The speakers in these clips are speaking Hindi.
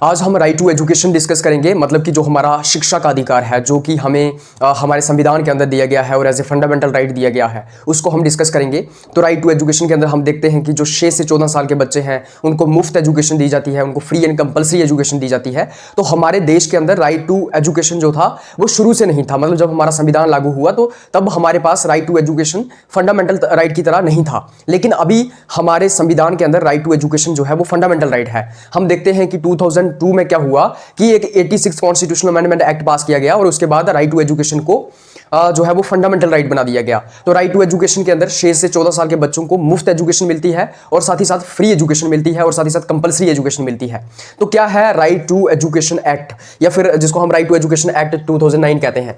आज हम राइट टू एजुकेशन डिस्कस करेंगे, मतलब कि जो हमारा शिक्षा का अधिकार है, जो कि हमें हमारे संविधान के अंदर दिया गया है और एज ए फंडामेंटल राइट दिया गया है, उसको हम डिस्कस करेंगे। तो राइट टू एजुकेशन के अंदर हम देखते हैं कि जो 6 से 14 साल के बच्चे हैं उनको मुफ्त एजुकेशन दी जाती है, उनको फ्री एंड कंपलसरी एजुकेशन दी जाती है। तो हमारे देश के अंदर राइट टू एजुकेशन जो था वो शुरू से नहीं था, मतलब जब हमारा संविधान लागू हुआ तो तब हमारे पास right to education fundamental right की तरह नहीं था। लेकिन अभी हमारे संविधान के अंदर राइट टू एजुकेशन जो है वो फंडामेंटल राइट है। हम देखते हैं कि 2002 में क्या हुआ कि एक 86 कॉन्स्टिट्यूशनल अमेंडमेंट एक्ट पास किया गया और उसके बाद राइट टू एजुकेशन को जो है वो फंडामेंटल राइट बना दिया गया। तो राइट टू एजुकेशन के अंदर 6 से 14 साल के बच्चों को मुफ्त एजुकेशन मिलती है और साथ ही साथ फ्री एजुकेशन मिलती है और साथ ही साथ कंपलसरी एजुकेशन मिलती है। तो क्या है राइट टू एजुकेशन एक्ट, या फिर जिसको हम राइट टू एजुकेशन एक्ट 2009 कहते हैं।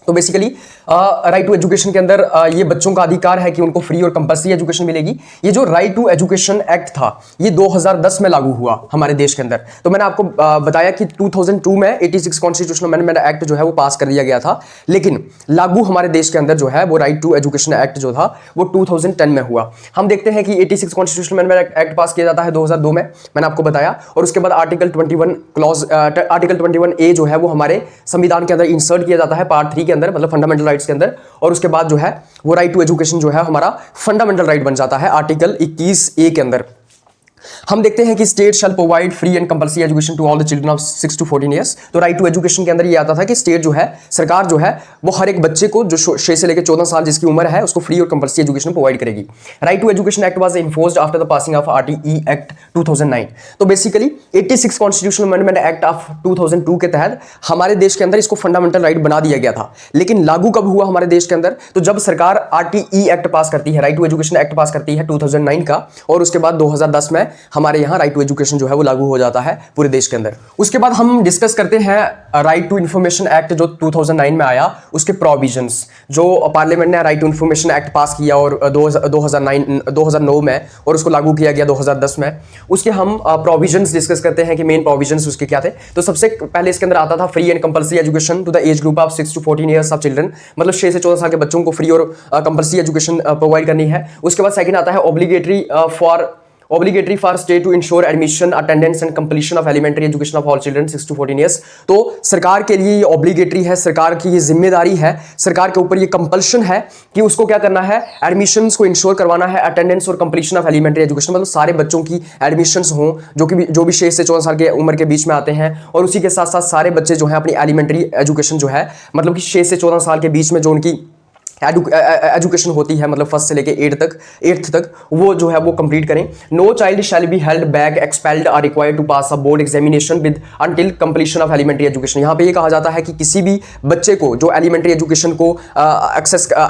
तो बेसिकली राइट टू एजुकेशन के अंदर ये बच्चों का अधिकार है कि उनको फ्री और कंपलसरी एजुकेशन मिलेगी। ये जो राइट टू एजुकेशन एक्ट था ये 2010 में लागू हुआ हमारे देश के अंदर। तो मैंने आपको बताया कि 2002 में 86 कॉन्स्टिट्यूशनल अमेंडमेंट एक्ट जो है वो पास कर दिया गया था, लेकिन लागू हमारे देश के अंदर जो है वो राइट टू एजुकेशन एक्ट जो था वो 2010 में हुआ। हम देखते हैं कि 86 कॉन्स्टिट्यूशनल अमेंडमेंट एक्ट पास किया जाता है 2002 में, मैंने आपको बताया, और उसके बाद आर्टिकल 21A जो है वो हमारे संविधान के अंदर इंसर्ट किया जाता है पार्ट 3 के अंदर, मतलब फंडामेंटल राइट्स के अंदर, और उसके बाद जो है वो राइट टू एजुकेशन जो है हमारा फंडामेंटल राइट बन जाता है आर्टिकल 21A के अंदर। हम देखते हैं कि state shall provide free and compulsory education to all the children of 6 to 14 years. तो राइट टू एजुकेशन के अंदर ये आता था कि स्टेट जो है, सरकार जो है वो हर एक बच्चे को जो 6 से लेकर 14 साल जिसकी उम्र है उसको फ्री और कंपलसरी एजुकेशन प्रोवाइड करेगी। Right to education act was enforced after the passing of RTE act 2009। तो basically 86 constitutional amendment act of 2002 के तहत हमारे देश के अंदर इसको फंडामेंटल राइट बना दिया गया था। लेकिन लागू कब हुआ हमारे देश के अंदर? तो जब सरकार RTE एक्ट पास करती है, right to education act pass करती है 2009 का, और उसके बाद 2010 में हमारे यहाँ राइट टू एजुकेशन जो है वो लागू हो जाता है पूरे देश के अंदर। उसके बाद हम डिस्कस करते हैं राइट टू इंफॉर्मेशन एक्ट जो 2009 में आया, उसके प्रोविजंस। जो पार्लियामेंट ने right to information act pass किया और 2009 में, और उसको लागू किया गया 2010 में, उसके हम प्रोविजंस डिस्कस करते हैं कि मेन प्रोविजंस उसके क्या थे। तो सबसे पहले इसके अंदर आता था free and compulsory education to the age group of 6 to 14 years of children, मतलब 6 से 14 साल के बच्चों को फ्री और कंपलसरी एजुकेशन प्रोवाइड करनी है। उसके बाद सेकंड आता है obligatory for state to ensure admission, attendance and completion of elementary education of all children 6 to 14 years। तो सरकार के लिए ये ऑब्लिगेटरी है, सरकार की ये जिम्मेदारी है, सरकार के ऊपर ये कंपल्शन है कि उसको क्या करना है, एडमिशंस को इंश्योर करवाना है, अटेंडेंस और कंप्लीशन ऑफ एलिमेंट्री एजुकेशन, मतलब सारे बच्चों की एडमिशंस हों जो भी 6 से 14 साल के उम्र के बीच में आते हैं, और उसी के साथ साथ सारे बच्चे जो हैं अपनी एलिमेंट्री एजुकेशन जो है, मतलब कि 6 से 14 साल के बीच में जो उनकी एजुकेशन होती है, मतलब फर्स्ट से लेके 8th तक वो जो है वो कंप्लीट करें। No child shall be held back, expelled or required to pass a board examination with until completion of elementary education. यहाँ पे ये कहा जाता है कि किसी भी बच्चे को जो एलिमेंट्री एजुकेशन को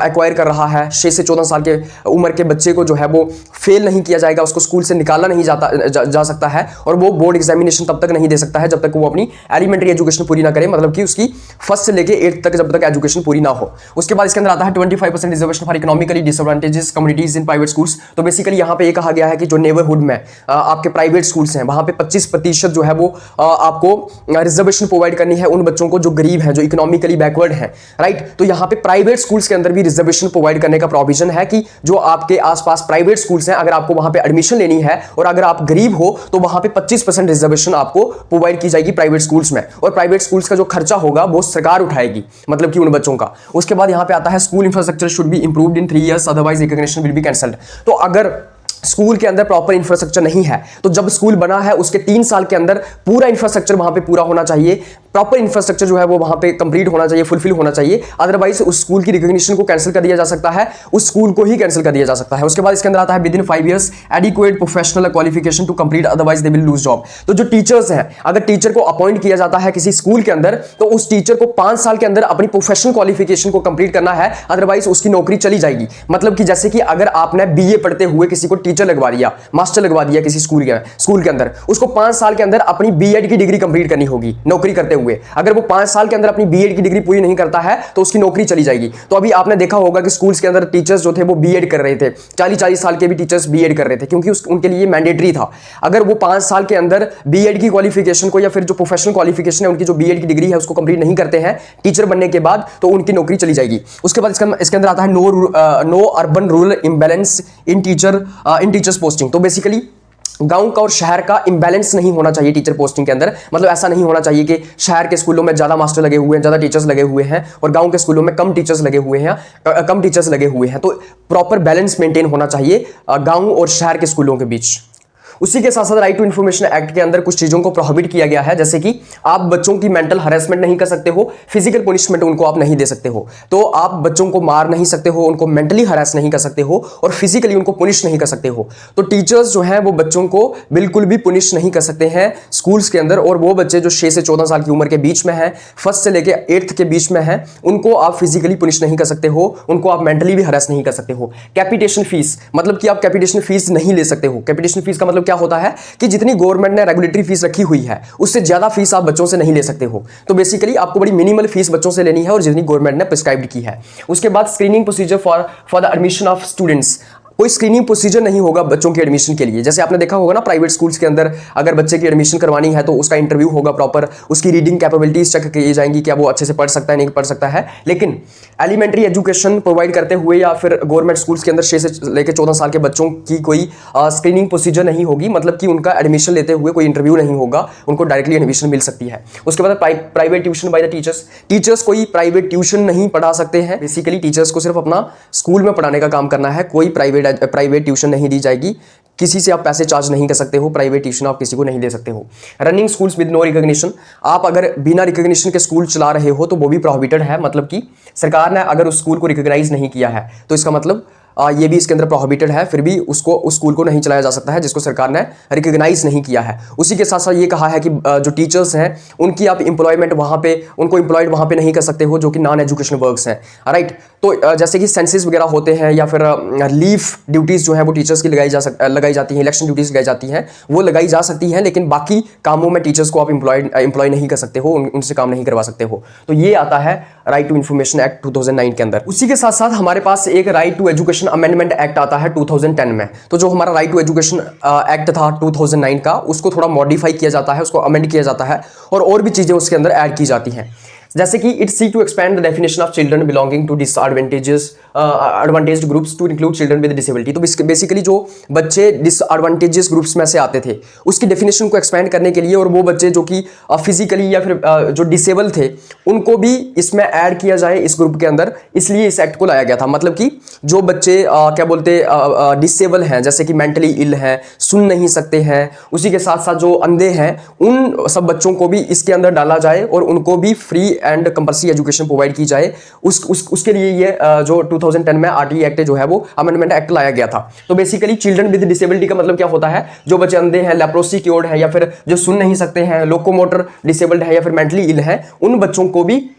एक्वायर कर रहा है, 6 से 14 साल के उम्र के बच्चे को जो है वो फेल नहीं किया जाएगा, उसको स्कूल से निकाला नहीं जा सकता है, और वो बोर्ड एग्जामिनेशन तब तक नहीं दे सकता है जब तक वो अपनी एलिमेंट्री एजुकेशन पूरी ना करे, मतलब कि उसकी फर्स्ट से लेके 8th तक जब तक एजुकेशन पूरी ना हो। उसके बाद इसके अंदर आता है 25% reservation for economically disadvantages communities in private schools. तो बेसिकली यहाँ पे ये कहा गया है कि जो नेबरहुड में आपके प्राइवेट स्कूल्स हैं वहाँ पे 25% जो है वो आपको रिजर्वेशन प्रोवाइड करनी है उन बच्चों को जो गरीब हैं, जो इकोनॉमिकली बैकवर्ड हैं, राइट। तो यहाँ पे प्राइवेट स्कूल्स के अंदर भी रिजर्वेशन प्रोवाइड करने का प्रोविजन है कि जो आपके आसपास प्राइवेट स्कूल्स हैं, अगर आपको वहाँ पे एडमिशन लेनी है और अगर आप गरीब हो तो वहाँ पे 25% रिजर्वेशन आपको प्रोवाइड की जाएगी प्राइवेट स्कूल्स में, और प्राइवेट स्कूल्स का जो खर्चा होगा वो सरकार उठाएगी, मतलब कि उन बच्चों का। उसके बाद यहाँ पे आता है school infrastructure should be improved in 3 years, otherwise recognition will be cancelled। तो अगर स्कूल के अंदर प्रॉपर इंफ्रास्ट्रक्चर नहीं है तो जब स्कूल बना है उसके 3 साल के अंदर पूरा इंफ्रास्ट्रक्चर वहां पे पूरा होना चाहिए, प्रॉपर इंफ्रास्ट्रक्चर जो है वो वहां पे कंप्लीट होना चाहिए, फुलफिल होना चाहिए, अदरवाइज उस स्कूल की रिकॉग्निशन को कैंसिल कर दिया जा सकता है, उस स्कूल को ही कैंसिल कर दिया जा सकता है। उसके बाद इसके अंदर आता है within 5 years adequate professional qualification to complete, otherwise they will lose job. तो जो टीचर्स हैं, अगर टीचर को अपॉइंट किया जाता है किसी स्कूल के अंदर तो उस टीचर को 5 साल के अंदर अपनी प्रोफेशनल क्वालिफिकेशन को कंप्लीट करना है, अदरवाइज उसकी नौकरी चली जाएगी। मतलब कि जैसे कि अगर आपने BA पढ़ते हुए किसी को टीचर लगवा दिया, मास्टर लगवा दिया किसी स्कूल के अंदर, उसको 5 साल के अंदर अपनी B.Ed की डिग्री कंप्लीट करनी होगी नौकरी करते हुए। अगर वो 5 साल के अंदर अपनी B.Ed की डिग्री पूरी नहीं करता है तो उसकी नौकरी चली जाएगी। तो अभी आपने देखा होगा कि स्कूल्स के अंदर टीचर्स जो थे वो B.Ed कर रहे थे, 40-40 साल के भी टीचर्स B.Ed कर रहे थे, क्योंकि उनके लिए मैंडेटरी था। अगर वो 5 साल के अंदर B.Ed की क्वालिफिकेशन को, या फिर जो प्रोफेशनल क्वालिफिकेशन है उनकी जो B.Ed की डिग्री है उसको कंप्लीट नहीं करते हैं टीचर बनने के बाद, तो उनकी नौकरी चली जाएगी। उसके बाद इसके अंदर आता है नो अर्बन रूरल इम्बैलेंस इन टीचर्स पोस्टिंग। तो बेसिकली गांव का और शहर का इंबैलेंस नहीं होना चाहिए टीचर पोस्टिंग के अंदर। मतलब ऐसा नहीं होना चाहिए कि शहर के स्कूलों में ज़्यादा मास्टर लगे हुए हैं, ज़्यादा टीचर्स लगे हुए हैं, और गांव के स्कूलों में कम टीचर्स लगे हुए हैं, कम टीचर्स लगे हुए हैं। तो प्रॉपर बैलेंस मेंटेन होना चाहिए गांव और शहर के स्कूलों के बीच। उसी के साथ साथ राइट टू इन्फॉर्मेशन एक्ट के अंदर कुछ चीज़ों को प्रोहिबिट किया गया है, जैसे कि आप बच्चों की मेंटल हरेसमेंट नहीं कर सकते हो, फिजिकल पनिशमेंट उनको आप नहीं दे सकते हो। तो आप बच्चों को मार नहीं सकते हो, उनको मेंटली हरास नहीं कर सकते हो, और फिजिकली उनको पुनिश नहीं कर सकते हो। तो टीचर्स जो हैं वो बच्चों को बिल्कुल भी पुनिश नहीं कर सकते हैं स्कूल्स के अंदर। और वो बच्चे जो 6 से 14 साल की उम्र के बीच में हैं, फर्स्ट से लेकर 8th के बीच में हैं, उनको आप फिजिकली पुनिश नहीं कर सकते हो, उनको आप मेंटली भी हरास नहीं कर सकते हो। कैपिटेशन फीस, मतलब कि आप कैपिटेशन फीस नहीं ले सकते हो। कैपिटेशन फीस का मतलब क्या होता है कि जितनी गवर्नमेंट ने रेगुलेटरी फीस रखी हुई है उससे ज्यादा फीस आप बच्चों से नहीं ले सकते हो। तो बेसिकली आपको बड़ी मिनिमल फीस बच्चों से लेनी है, और जितनी गवर्नमेंट ने प्रिस्क्राइब्ड की है। उसके बाद screening procedure for the admission of students. कोई स्क्रीनिंग प्रोसीजर नहीं होगा बच्चों के एडमिशन के लिए। जैसे आपने देखा होगा ना, प्राइवेट स्कूल्स के अंदर अगर बच्चे की एडमिशन करवानी है तो उसका इंटरव्यू होगा प्रॉपर, उसकी रीडिंग कैपेबिलिटीज चेक की जाएंगी, क्या वो अच्छे से पढ़ सकता है नहीं पढ़ सकता है। लेकिन एलिमेंट्री एजुकेशन प्रोवाइड करते हुए या फिर गवर्नमेंट स्कूल्स के अंदर 6 से लेकर 14 साल के बच्चों की कोई स्क्रीनिंग प्रोसीजर नहीं होगी, मतलब कि उनका एडमिशन लेते हुए कोई इंटरव्यू नहीं होगा, उनको डायरेक्टली एडमिशन मिल सकती है। उसके बाद private tuition by the teachers कोई प्राइवेट ट्यूशन नहीं पढ़ा सकते हैं। बेसिकली टीचर्स को सिर्फ अपना स्कूल में पढ़ाने का काम करना है, कोई प्राइवेट ट्यूशन नहीं दी जाएगी। किसी से आप पैसे चार्ज नहीं कर सकते हो, प्राइवेट ट्यूशन आप किसी को नहीं दे सकते हो। Running schools with no recognition, आप अगर बिना रिकॉग्निशन के स्कूल चला रहे हो तो वो भी प्रोहिबिटेड है। मतलब कि सरकार ने अगर उस स्कूल को रिकॉग्नाइज नहीं किया है तो इसका मतलब ये भी इसके अंदर प्रोहिबिटेड है, फिर भी उसको उस स्कूल को नहीं चलाया जा सकता है जिसको सरकार ने रिकॉग्नाइज नहीं किया है। उसी के साथ साथ ये कहा है कि जो टीचर्स हैं उनकी आप एम्प्लॉयमेंट वहाँ पे उनको एम्प्लॉयड वहाँ पे नहीं कर सकते हो जो कि नॉन एजुकेशनल वर्क्स हैं, राइट। तो जैसे कि सेंसेस वगैरह होते हैं या फिर लीव ड्यूटीज़ जो है वो टीचर्स की लगाई जाती हैं, इलेक्शन ड्यूटीज़ लगाई जाती हैं, वो लगाई जा सकती हैं, लेकिन बाकी कामों में टीचर्स को आप एम्प्लॉय नहीं कर सकते हो, उनसे काम नहीं करवा सकते हो। तो ये आता है राइट टू इन्फॉर्मेशन एक्ट 2009 के अंदर। उसी के साथ साथ हमारे पास एक right to education amendment act आता है 2010 में। तो जो हमारा राइट टू एजुकेशन एक्ट था 2009 का, उसको थोड़ा मॉडिफाई किया जाता है, उसको अमेंड किया जाता है, और भी चीज़ें उसके अंदर ऐड की जाती हैं। जैसे कि it seek to expand the definition of children belonging to disadvantaged groups to include children with disability. तो बेसिकली जो बच्चे डिसएडवांटेजेस ग्रुप्स में से आते थे उसकी डेफिनेशन को एक्सपैंड करने के लिए, और वो बच्चे जो कि फिजिकली या फिर जो डिसेबल थे उनको भी इसमें ऐड किया जाए इस ग्रुप के अंदर, इसलिए इस एक्ट को लाया गया था। मतलब कि जो बच्चे क्या बोलते डिसेबल हैं, जैसे कि मेंटली इल हैं, सुन नहीं सकते हैं, उसी के साथ साथ जो अंधे हैं, उन सब बच्चों को भी इसके अंदर डाला जाए और उनको भी free and compulsory education provide की जाए। उसके लिए ये जो 2010 में आरटीई एक्ट जो है वो अमेंडमेंट एक्ट लाया गया था। तो बेसिकली चिल्ड्रन विद डिसेबिलिटी का मतलब क्या होता है, जो बच्चे अंधे हैं, लेप्रोसी क्योर्ड है, या फिर जो सुन नहीं सकते हैं, लोकोमोटर डिसेबल्ड है, या फिर मेंटली इल है, उन बच्चों को भी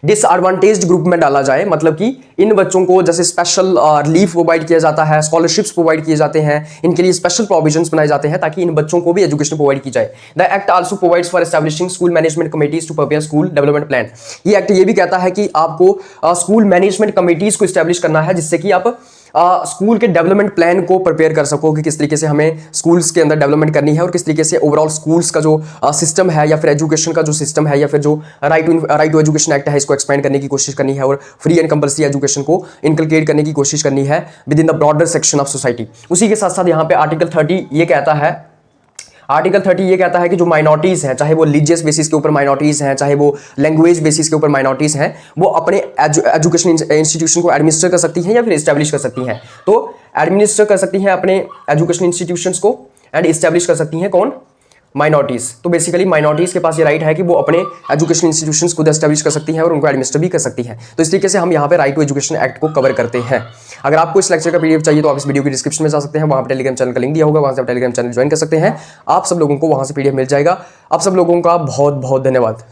डिसएडवांटेज्ड ग्रुप में डाला जाए। मतलब कि इन बच्चों को जैसे स्पेशल लीव प्रोवाइड किया जाता है, स्कॉलरशिप्स प्रोवाइड किए जाते हैं, इनके लिए स्पेशल प्रोविजंस बनाए जाते हैं ताकि इन बच्चों को भी एजुकेशन प्रोवाइड की जाए। The act also provides for establishing school management committees to prepare school development plan. ये एक्ट ये भी कहता है कि आपको स्कूल मैनेजमेंट कमिटीज को एस्टैब्लिश करना है, जिससे कि आप स्कूल के डेवलपमेंट प्लान को प्रिपेयर कर सको कि किस तरीके से हमें स्कूल्स के अंदर डेवलपमेंट करनी है, और किस तरीके से ओवरऑल स्कूल्स का जो सिस्टम है, या फिर एजुकेशन का जो सिस्टम है, या फिर जो राइट टू एजुकेशन एक्ट है, इसको एक्सपेंड करने की कोशिश करनी है, और फ्री एंड कंपल्सरी एजुकेशन को इनकलकेट करने की कोशिश करनी है with in the broader section of society. उसी के साथ साथ यहाँ पे आर्टिकल 30 ये कहता है कि जो माइनॉरिटीज़ हैं, चाहे वो रिलीजियस बेसिस के ऊपर माइनॉरिटीज़ हैं, चाहे वो लैंग्वेज बेसिस के ऊपर माइनॉरिटीज़ हैं, वो अपने एजुकेशन इंस्टीट्यूशन को एडमिनिस्टर कर सकती हैं या फिर इस्टेब्लिश कर सकती हैं। तो एडमिनिस्टर कर सकती हैं अपने एजुकेशन इंस्टीट्यूशंस को, एंड इस्टेब्लिश कर सकती हैं कौन, माइनॉरिटीज़। तो बेसिकली माइनॉरिटीज़ के पास ये राइट है कि वो अपने एजुकेशन इंस्टीट्यूशंस खुद एस्टैब्लिश कर सकती हैं और उनको एडमिनिस्टर भी कर सकती हैं। तो इस तरीके से हम यहाँ पे राइट टू एजुकेशन एक्ट को कवर करते हैं। अगर आपको इस लेक्चर का पीडीएफ चाहिए तो आप इस वीडियो की डिस्क्रिप्शन में जा सकते हैं, वहाँ पर टेलीग्राम चैनल का लिंक दिया होगा, वहाँ से आप टेलीग्राम चैनल ज्वाइन कर सकते हैं। आप सब लोगों को वहाँ से पीडीएफ मिल जाएगा। आप सब लोगों का बहुत बहुत धन्यवाद।